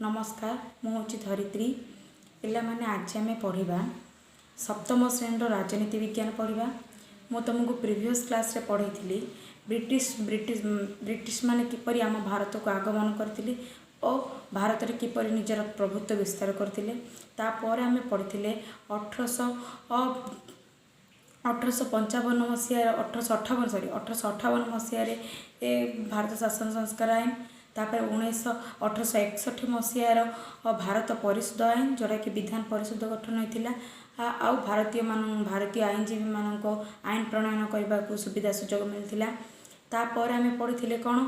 नमस्कार मुझे धरित्री पिला माने आज आम पढ़ा सप्तम श्रेणी राजनीति विज्ञान पढ़ा। मु तुमको प्रीवियस क्लास रे पढ़ी थी ब्रिटिश ब्रिटिश ब्रिटिश माने किपरि आम भारत को आगमन करते और भारत में किपरि निजर प्रभुत्व विस्तार करते। तापर आम पढ़ी 1855 मसीह 1858 मसीह भारत शासन संस्कार आईन। तापर 1861 मसीहार भारत परिषद आईन जोटा कि विधान परिषद गठन होता आउ भारतीय आईनजीवी मानक आईन प्रणयन करने को सुविधा सुजोग मिलता। तापर आम पढ़ी कौन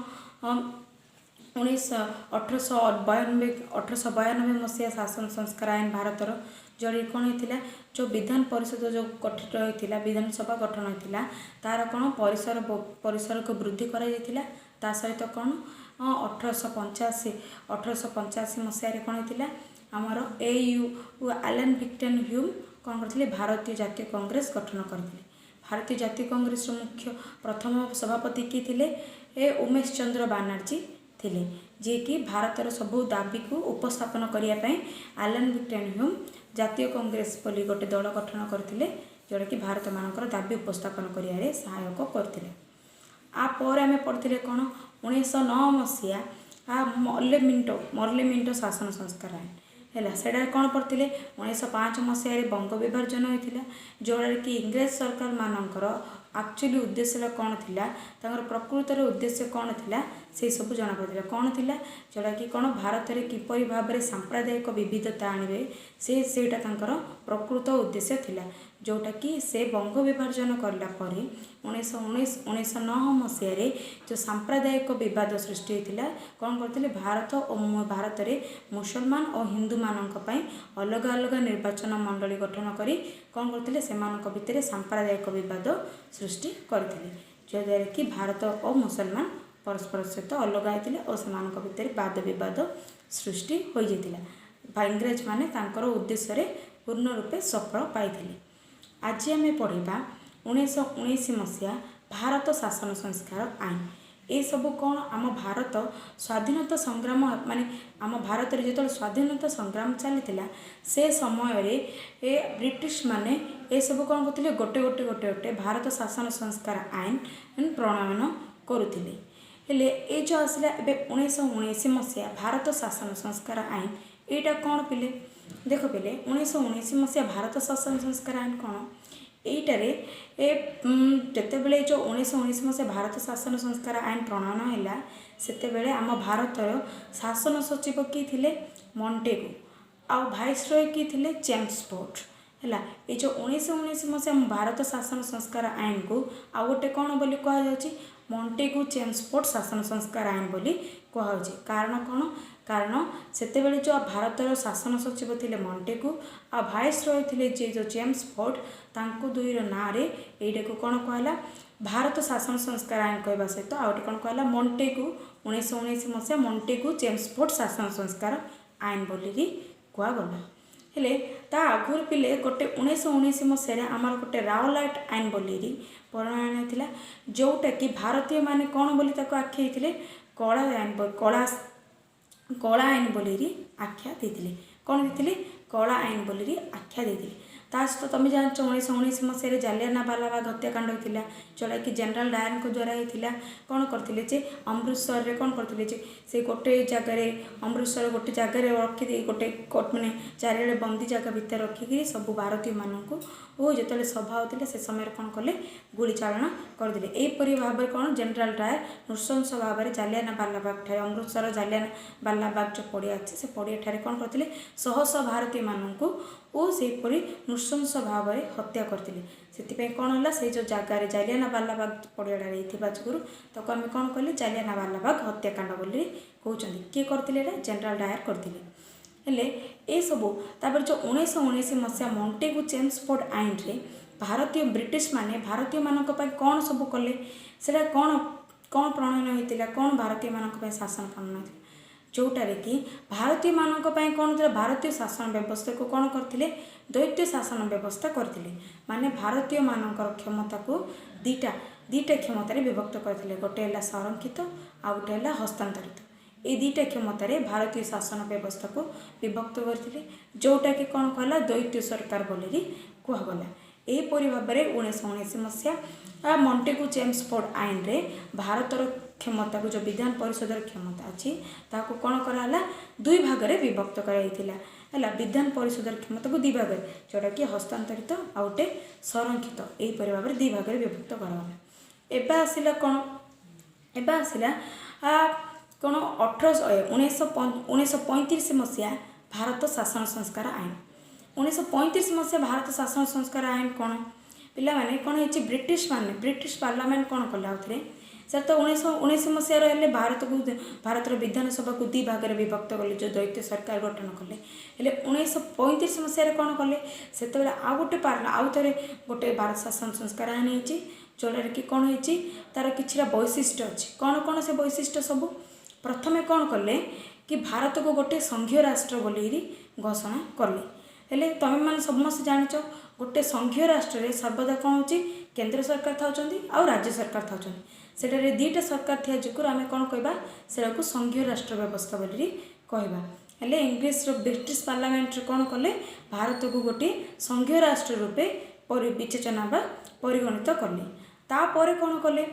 1892 मसीहा शासन संस्कार आईन भारतर जोड़ी कौन होता जो विधान परिषद जो गठित होता विधानसभा गठन होता तार कौन परिसर को वृद्धि करा सहित कौन 1885 मसीह कौन होता आमर AU आलन विक्टन ह्यूम कौन करते भारतीय जातीय कांग्रेस गठन करते। भारतीय जातीय कांग्रेस मुख्य प्रथम सभापति किए थे उमेश चंद्र बनर्जी थिले जे कि भारतर सबू दाबी को उपस्थापन करने आलन विक्टन ह्यूम जातीय कांग्रेस बोली गोटे दल गठन करते जोटा कि भारत मानकर दाबी उपस्थापन करियारे सहायक करते। आपर आम पढ़ी कौन 1909 मसीहा मर्लेमिंटो शासन संस्कार आईन है से कौन पढ़ते 1905 मसीह बंग विभाजन होता जोड़ा कि इंग्रेज सरकार मानकर एक्चुअली उद्देश्य कौन थी प्रकृतर उद्देश्य कौन थी से सब जना पड़ा कौन थी जोड़ा कि कौन भारत में किपरि भाव में सांप्रदायिक विविधता आणवे सेटा प्रकृत उद्देश्य थिला जोटा कि से बंग विभाजन करला परे 1909 मसीह जो सांप्रदायिक विवाद सृष्टि होता कौन करते भारत और भारत में मुसलमान और हिंदू मानक अलग अलग निर्वाचन मंडली गठन करी कौन करते से भितर सांप्रदायिक विवाद सृष्टि करते जद्वारा कि भारत और मुसलमान परस्पर सहित अलग होते और से भितर वाद विवाद सृष्टि हो जाता इंग्रेज माने तांकर उद्देश्य पूर्ण रूपे सफल पाई। आज आम पढ़ा 1919 मसीहा भारत शासन संस्कार आईन ये सब कौन आम भारत स्वाधीनता संग्राम माने आम भारत में जो स्वाधीनता संग्राम चली से समय ब्रिटिश माने ये सब कौन करते गोटे गोटे गोटे गोटे भारत शासन संस्कार आईन प्रणयन करुले हेले ये जो आसला 1919 मसीहा भारत शासन संस्कार आईन यहाँ कौन पिले देख पिले 1919 मसीहा भारत शासन संस्कार आईन कौन यहीटारे जिते बड़े जो 1919 मसीहा भारत शासन संस्कार आईन प्रणयन है से आम भारतर शासन सचिव किए थे मॉन्टेगू आउ वाइसरॉय किए थे जेम्स फोर्ड है ये जो 1919 मसीहा भारत शासन संस्कार आईन को आउ गोटे कौन बोली कहुच्छी मॉन्टेगू जेम्स फोर्ड शासन संस्कार आईन बोली कहुच्छे कारण कौन कारण सेतेबेले जो भारतर शासन सचिव थे मॉन्टेगू आ वाइसरॉय थे जो जेम्स फोर्ड तांको दुईर ना रे एटा को कौन कहला भारत शासन संस्कार आईन कहवा सहित आउटे कौन कहला मॉन्टेगू 1919 मसीहा मॉन्टेगू जेम्स फोर्ड शासन संस्कार आईन बोली कहगला हेले ता आगुर पिले गोटे 1919 मसीह आमर गोटे रावलाट आईन बोली प्रणयन होता जोटा कि भारतीय माने कौन बोली आख्या होते कला आईन कला आईन बोली आख्या देते कौन देते कला आईन बोली आख्या देते सहित तुम जानच 1919 मसीह जालियानवाला बाग हत्याकांड होता जोटा कि जनरल डायर को द्वारा होता कौन करते अमृतसर रे कौन करते से गोटे जगार अमृतसर गोटे जगार रखी गोटे मानने चारिड़े बंदी जगह भितर रखिकी सब भारतीय मानक वो जो सभा होते से समय कौन कले गुली चालना करदे यहीपरि भाव में कौन जनरल डायर नृशंस भाव में जालियानवाला बाग ठारे अमृतसर जालियानवाला बाग जो पड़िया अच्छे से पड़िया ठारे कौन करते शह शह भारतीय मानक वो सेपरी नृशंस भाव में हत्या करते से कौन है से जो जगार जालियानवाला बाग पड़िया जो ताको आम कौन कले जालियानवाला बाग हत्याकांड बोली कहते किए करते जनरल डायर करते हेले ये सबू तापर जो 1919 मसीहा मॉन्टेगू जेम्स फोर्ड आईन रे भारतीय ब्रिटिश माने भारतीय मानक कौन सब कले से कौन कौन प्रणयन होता कौन भारतीय मानक शासन प्रणयन होता जोटारे कि भारतीय मानक कौन था भारतीय शासन व्यवस्था को कौन करते द्वैत शासन व्यवस्था करते माने भारतीय मानकर क्षमता को दीटा क्षमतार विभक्त करते गोटे है संरक्षित आ गोटे है हस्तांतरित ए दुईटा क्षमतार भारतीय शासन व्यवस्था को विभक्त करते जोटा कि कौन कहला द्वैत सरकार बोली कहगला। यहपरी भाव में 1919 मसीहा मॉन्टेगू चेम्सफोर्ड आईन रे भारतर क्षमता को जो विधान परिषदर क्षमता अच्छी ताको कौन कराला दुई भाग में विभक्त कराइला विधान परिषदर क्षमता को दुई भाग जोटा कि हस्तांतरित आ गोटे संरक्षित यहपरी भाव में दुई भाग में विभक्त कराला। एबा आसिला कौन एबा आसिला कौन 1935 मसीहा भारत शासन संस्कार आईन 1935 मसीहा भारत शासन संस्कार आईन कौन पिला माने कौन है ब्रिटिश पार्लियामेंट कौन कला आउथरे सर तो 1919 मसीह रहे भारतर विधानसभा को दुई भाग में विभक्त कले जो द्वैत सरकार गठन कले 1935 मसीह कौन कले से आउ गोटे आउ थे गोटे भारत शासन संस्कार आईन होती जोड़ा कि कौन होती तार कि वैशिष्ट्य अच्छी कौन कौन से वैशिष्ट्य सबू प्रथमे कौन कले कि भारत को गोटे संघीय राष्ट्र बोली घोषणा कले हेले तुम मैंने समस्त जाच गोटे संघीय राष्ट्र में सर्वदा कौन हो केंद्र सरकार था आउ राज्य सरकार था सेटारे दुईटा सरकार थी जो आम कौन कहवा से संघीय राष्ट्र व्यवस्था बोली कहवा हेले इंग्लिश ब्रिटिश पार्लियामेंट कौन कले भारत को गोटे संघीय राष्ट्र रूपे विवेचना बा परिगणित कले तापर कौन कले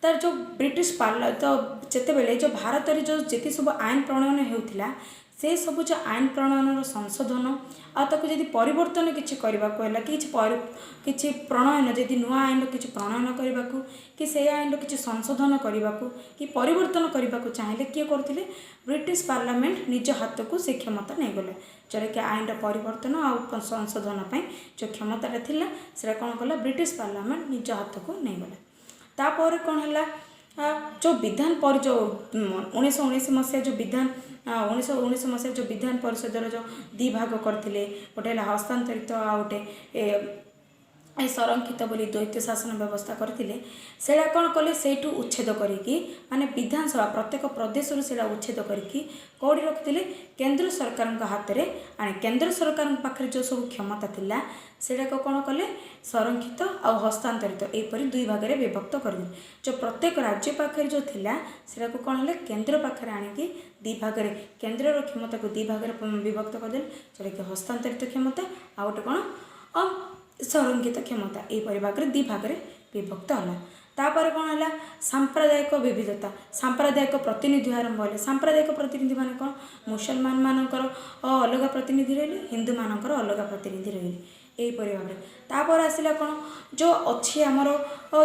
तार जो ब्रिटिश तो जिते जो भारत में जो जिते सब आईन प्रणयन होता से सब जो आईन प्रणयन संशोधन आदि परिवर्तन किसी करने कि प्रणयन जदि नुआ आईन किसी प्रणयन करने को कि से आईन किसी संशोधन करने को कि परिवर्तन करने को चाहिए किए करते ब्रिटिश पार्लियामेंट निज हाथ को से क्षमता नहीं गले जोटा कि आईन परिवर्तन आ संशोधन जो क्षमता था कौन कला ब्रिटिश पार्लियामेंट निज हाथ को नहीं गला। तापर कौन है जो विधान पर जो 1919 मसीहा जो विधान 1919 मसीहा जो विधान परिषदर जो दी भाग करते गोटे हस्तांतरित आ गोटे संरक्षित बोली द्वैत शासन व्यवस्था करते से कौन कले से उच्छेद करी माने विधानसभा प्रत्येक प्रदेश से उच्छेद करी कौड़ी रखते केंद्र सरकार हाथ में आने केंद्र सरकार पाखे जो सब क्षमता थिला से कौन कले संरक्षित आ हस्तांतरित यहपरी दुई भाग में विभक्त कर जो प्रत्येक राज्य पाखे जो थिला से कौन है केंद्र पाखे आणिकी दी भाग में केंद्र क्षमता को दी भाग में विभक्त करदे जोटा कि हस्तांतरित क्षमता आ गोटे कौन संरक्षित क्षमता यहपरी भाग में दी भाग में विभक्त है। तापर कौन है सांप्रदायिक विविधता सांप्रदायिक प्रतिनिधि आरंभ है सांप्रदायिक प्रतिनिधि मान कौन मुसलमान मानकर अलग प्रतिनिधि रही हिंदू मानकर अलग प्रतिनिधि रही यहपरी भाव में तापर आसला कौन जो अच्छी आमर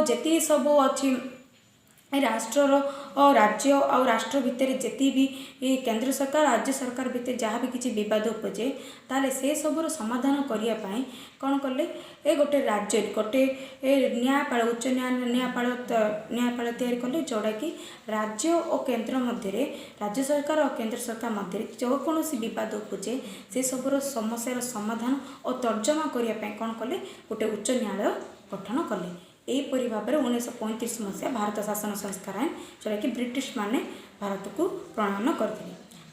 जी सब अच्छी राष्ट्र राज्य और राष्ट्र भितर जी भी केंद्र सरकार राज्य सरकार भितर जहाँ भी किसी बद उपजे ताले से सबूर समाधान करने कौन कले ए गोटे राज्य गोटे न्यायपाल उच्च न्यायपाल तैयारी कले जोड़ा कि राज्य और केंद्र मध्य राज्य सरकार और केंद्र सरकार मध्य जो कौन बद उपजे से सबूर समस्यार समाधान और तर्जमा करने कौन कले गोटे उच्च न्यायालय गठन कले यहपरी भाव में 1935 मसीहा भारत शासन संस्कार आईन जोटा कि ब्रिटिश माने भारत को प्रणयन करते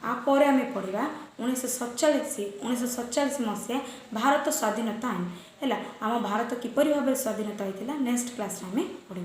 आपर आम पढ़ा 1947 मसीहा भारत स्वाधीनता आईन है आम भारत किपरि भाव में स्वाधीनता होता नेक्स्ट क्लास आम पढ़ा।